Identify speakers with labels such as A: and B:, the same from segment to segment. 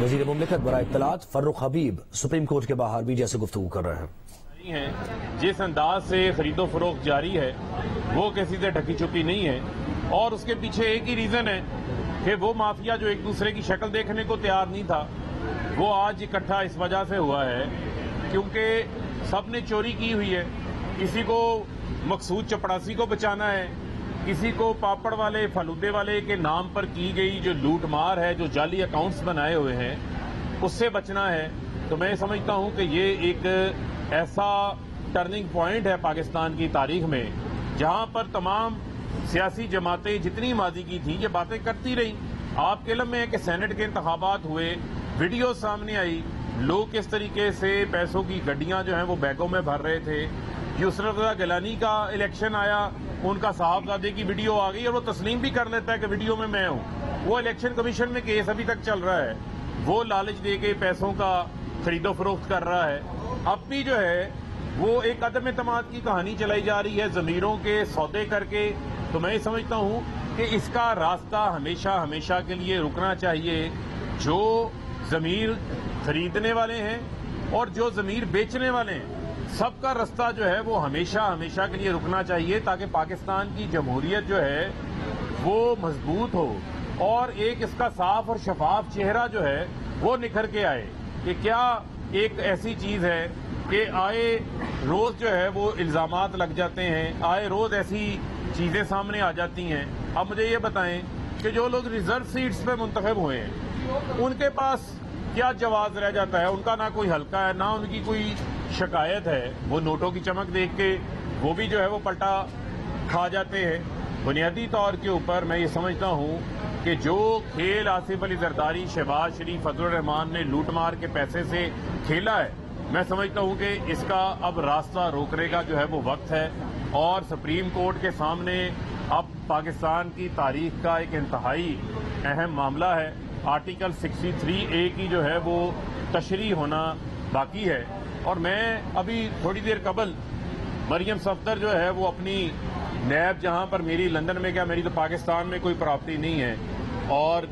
A: वज़ीर मुमलिकत बराए इत्तलात फर्रुख हबीब supreme court के बाहर मीडिया से गुफ्तगू कर रहे हैं।
B: जिस अंदाज से खरीदो फरोख्त जारी है वो किसी से ढकी छुपी नहीं है और उसके पीछे एक ही रीजन है कि वो माफिया जो एक दूसरे की शक्ल देखने को तैयार नहीं था वो आज इकट्ठा इस वजह से हुआ है क्योंकि सब ने चोरी की हुई है। किसी को मकसूद चपड़ासी को बचाना है, किसी को पापड़ वाले फलूदे वाले के नाम पर की गई जो लूट मार है, जो जाली अकाउंट्स बनाए हुए हैं, उससे बचना है। तो मैं समझता हूं कि ये एक ऐसा टर्निंग पॉइंट है पाकिस्तान की तारीख में जहां पर तमाम सियासी जमातें जितनी माजी की थी ये बातें करती रही। आपके इल्म में है कि सेनेट के इंतखाबात हुए, वीडियो सामने आई, लोग किस तरीके से पैसों की गड्डियां जो हैं वो बैगों में भर रहे थे। यूसुफ रज़ा गिलानी का इलेक्शन आया, उनका साहबजादे की वीडियो आ गई और वो तस्लीम भी कर लेता है कि वीडियो में मैं हूं। वो इलेक्शन कमीशन में केस अभी तक चल रहा है, वो लालच दे के पैसों का खरीदो फरोख्त कर रहा है। अब भी जो है वो एक अदम एतमाद की कहानी चलाई जा रही है ज़मीरों के सौदे करके। तो मैं समझता हूं कि इसका रास्ता हमेशा हमेशा के लिए रुकना चाहिए। जो ज़मीर खरीदने वाले हैं और जो ज़मीर बेचने वाले हैं, सबका रास्ता जो है वो हमेशा हमेशा के लिए रुकना चाहिए ताकि पाकिस्तान की जमहूरियत जो है वो मजबूत हो और एक इसका साफ और शफाफ चेहरा जो है वो निखर के आए कि क्या एक ऐसी चीज है कि आए रोज जो है वो इल्जामात लग जाते हैं, आए रोज ऐसी चीजें सामने आ जाती हैं। अब मुझे ये बताएं कि जो लोग रिजर्व सीट्स पे मुंतखब हुए हैं उनके पास क्या जवाब रह जाता है? उनका ना कोई हल्का है, ना उनकी कोई शिकायत है। वो नोटों की चमक देख के वो भी जो है वो पलटा खा जाते हैं। बुनियादी तौर के ऊपर मैं ये समझता हूँ कि जो खेल आसिफ अली जरदारी, शहबाज शरीफ, फजलुर रहमान ने लूटमार के पैसे से खेला है, मैं समझता हूँ कि इसका अब रास्ता रोकने का जो है वो वक्त है। और सुप्रीम कोर्ट के सामने अब पाकिस्तान की तारीख का एक इंतहाई अहम मामला है। आर्टिकल 63A की जो है वो तशरीह होना बाकी है। और मैं अभी थोड़ी देर कबल मरियम सफदर जो है वो अपनी नैब, जहां पर मेरी लंदन में क्या, मेरी तो पाकिस्तान में कोई प्रॉपर्टी नहीं है, और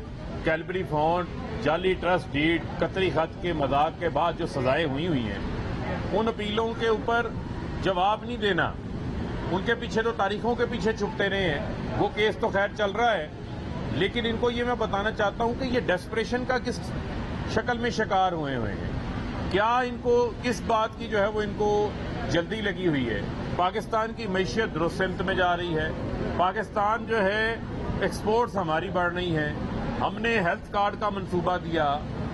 B: कैलबरी फॉन्ट, जाली ट्रस्ट डीड, कतरी खत के मजाक के बाद जो सजाएं हुई हैं, उन अपीलों के ऊपर जवाब नहीं देना, उनके पीछे तो तारीखों के पीछे छुपते रहे हैं। वो केस तो खैर चल रहा है, लेकिन इनको ये मैं बताना चाहता हूं कि ये डेस्परेशन का किस शक्ल में शिकार हुए हैं। क्या इनको किस बात की जो है वो इनको जल्दी लगी हुई है? पाकिस्तान की मैशियत दुरुस्त सिमत में जा रही है, पाकिस्तान जो है एक्सपोर्ट्स हमारी बढ़ रही है, हमने हेल्थ कार्ड का मंसूबा दिया,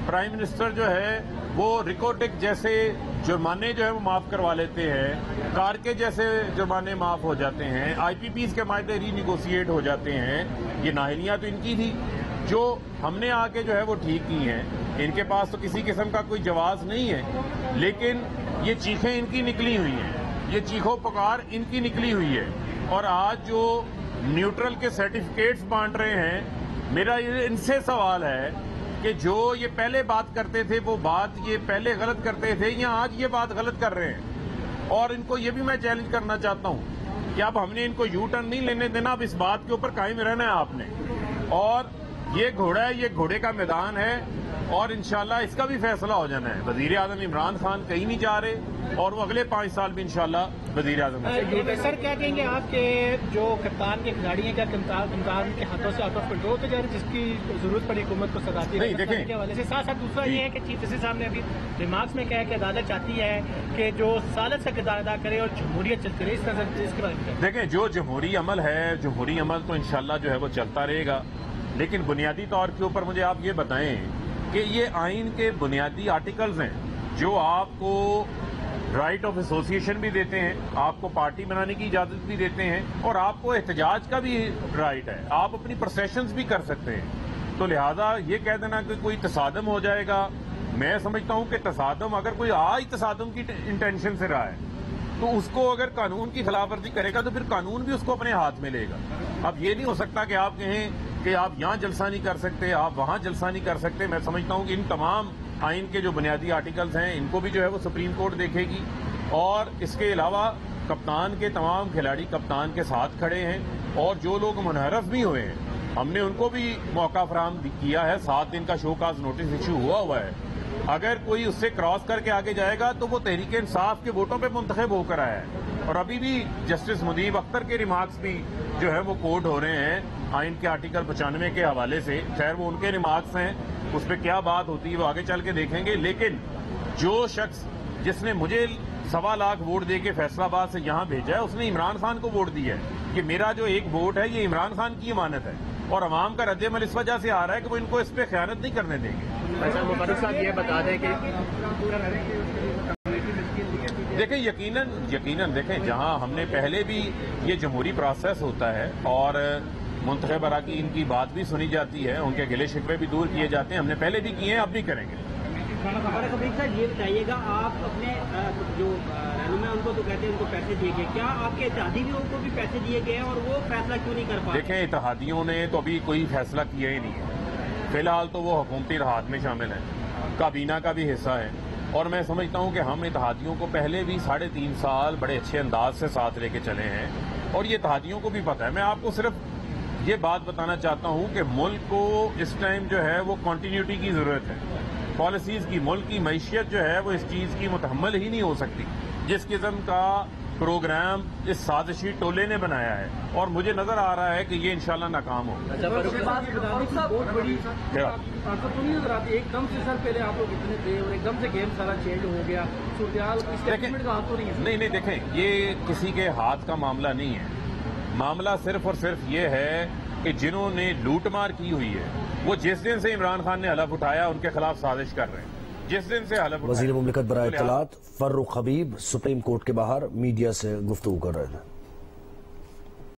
B: प्राइम मिनिस्टर जो है वो रिकोटेक जैसे जुर्माने जो है वो माफ करवा लेते हैं, कार के जैसे जुर्माने माफ हो जाते हैं, IPPs के मायदे रीनिगोशिएट हो जाते हैं। ये नाहलियां तो इनकी थी जो हमने आके जो है वो ठीक की हैं। इनके पास तो किसी किस्म का कोई जवाब नहीं है, लेकिन ये चीखें इनकी निकली हुई हैं, ये चीखों पुकार इनकी निकली हुई है। और आज जो न्यूट्रल के सर्टिफिकेट्स बांट रहे हैं, मेरा ये इनसे सवाल है कि जो ये पहले बात करते थे वो बात ये पहले गलत करते थे या आज ये बात गलत कर रहे हैं? और इनको ये भी मैं चैलेंज करना चाहता हूं कि अब हमने इनको यू टर्न नहीं लेने देना, अब इस बात के ऊपर कायम रहना है आपने। और ये घोड़ा है, ये घोड़े का मैदान है और इंशाल्लाह इसका भी फैसला हो जाना है। वजीर आजम इमरान खान कहीं नहीं जा रहे और वो अगले 5 साल भी इंशाल्लाह वजीर आजम।
C: सर क्या कहेंगे आपके जो कप्तान के खिलाड़ी हैं, क्या कप्तान के हाथों से आउट ऑफ कंट्रोल तो जा रहे, जिसकी जरूरत पड़ी हुकूमत को सजाती
B: नहीं? देखें
C: के हवाले से साथ साथ दूसरा ये है कि चीफ जस्टिस साहब ने अभी रिमार्क्स में कहा कि अदालत चाहती है कि जो सालत का किरदार अदा करे और जमहूरियत चलती रहे, इसके बारे में
B: देखें जो जमहूरी अमल है, जमहूरी अमल तो इंशाल्लाह जो है वो चलता रहेगा, लेकिन बुनियादी तौर के ऊपर मुझे आप ये बताएं कि ये आइन के बुनियादी आर्टिकल्स हैं जो आपको राइट ऑफ एसोसिएशन भी देते हैं, आपको पार्टी बनाने की इजाजत भी देते हैं और आपको एहतजाज का भी राइट है, आप अपनी प्रोसेशंस भी कर सकते हैं। तो लिहाजा ये कह देना कि कोई तसादम हो जाएगा, मैं समझता हूं कि तसादम अगर कोई आज तसादम की इंटेंशन से रहा है तो उसको अगर कानून की खिलाफवर्जी करेगा तो फिर कानून भी उसको अपने हाथ में लेगा। अब ये नहीं हो सकता कि आप कहें कि आप यहां जलसा नहीं कर सकते, आप वहां जलसा नहीं कर सकते। मैं समझता हूं कि इन तमाम आइन के जो बुनियादी आर्टिकल्स हैं इनको भी जो है वो सुप्रीम कोर्ट देखेगी। और इसके अलावा कप्तान के तमाम खिलाड़ी कप्तान के साथ खड़े हैं और जो लोग मुनहरफ भी हुए हैं ہم نے ان کو بھی موقع فراہم کیا ہے. 7 دن کا شو کاز نوٹس ایشو ہوا ہے. اگر کوئی اس سے کراس کر کے آگے جائے گا تو وہ تحریک انصاف کے ووٹوں پہ منتخب ہو کر آیا ہے. اور ابھی بھی جسٹس مدیب اختر کے ریمارکس بھی جو ہے وہ کوٹ ہو رہے ہیں آئین کے آرٹیکل 95 کے حوالے سے. خیر وہ ان کے ریمارکس ہیں, اس پہ کیا بات ہوتی ہے وہ آگے چل کے دیکھیں گے. لیکن جو شخص جس نے مجھے 1.25 لاکھ ووٹ دے کے فیصل آباد سے یہاں بھیجا ہے, اس نے عمران خان کو ووٹ دیا ہے کہ میرا جو ایک ووٹ ہے یہ عمران خان کی امانت ہے. اور عوام کا رد عمل اس وجہ سے آ رہا ہے کہ وہ ان کو اس پہ خیانت نہیں کرنے دیں گے.
C: اچھا مبارک صاحب یہ بتا دیں کہ
B: دیکھیں یقیناً دیکھیں, جہاں ہم نے پہلے بھی یہ جمہوری پروسیس ہوتا ہے اور منتخب اراکین کی بات بھی سنی جاتی ہے, ان کے گلے شکوے بھی دور کیے جاتے ہیں. ہم نے پہلے بھی کیے ہیں, اب بھی کریں گے.
D: صاحب یہ بتائیے گا, آپ اپنے جو رہنما ان کو تو کہتے ہیں ان کو پیسے دیے گئے, کیا آپ کے اتحادی بھی ان کو بھی پیسے دیے گئے ہیں اور وہ فیصلہ کیوں نہیں کر پائے؟
B: دیکھیں اتحادیوں نے تو ابھی کوئی فیصلہ کیا ہی نہیں ہے. فی الحال تو وہ حکومتی اتحاد میں شامل ہیں, کابینہ کا بھی حصہ ہے. اور میں سمجھتا ہوں کہ ہم اتحادیوں کو پہلے بھی 3.5 سال بڑے اچھے انداز سے ساتھ لے کے چلے ہیں اور یہ اتحادیوں کو بھی پتہ ہے. میں آپ کو صرف یہ بات بتانا چاہتا ہوں کہ ملک کو اس ٹائم جو ہے وہ کنٹینیوٹی کی ضرورت ہے, پالیسیز کی. ملک کی معیشت جو ہے وہ اس چیز کی متحمل ہی نہیں ہو سکتی جس قسم کا پروگرام اس سازشی ٹولے نے بنایا ہے, اور مجھے نظر آ رہا ہے کہ یہ انشاءاللہ ناکام ہو.
D: بہت بڑی ایک دم سے سر پہلے آپ لوگ اتنے تھے اور ایک دم سے گیم سارا چینج ہو گیا, صورتحال اسٹیٹمنٹ کا ہاتھ تو نہیں ہے.
B: نہیں دیکھیں, یہ کسی کے ہاتھ کا معاملہ نہیں ہے. معاملہ صرف اور صرف یہ ہے کہ جنہوں نے لوٹ مار کی ہوئی ہے وہ جس دن سے عمران خان نے حلف اٹھایا ان کے خلاف سازش کر رہے ہیں. جس دن سے حلف اٹھایا.
A: وزیر مملکت برائے اطلاعات فروخ حبیب سپریم کورٹ کے باہر میڈیا سے گفتگو کر رہے تھے.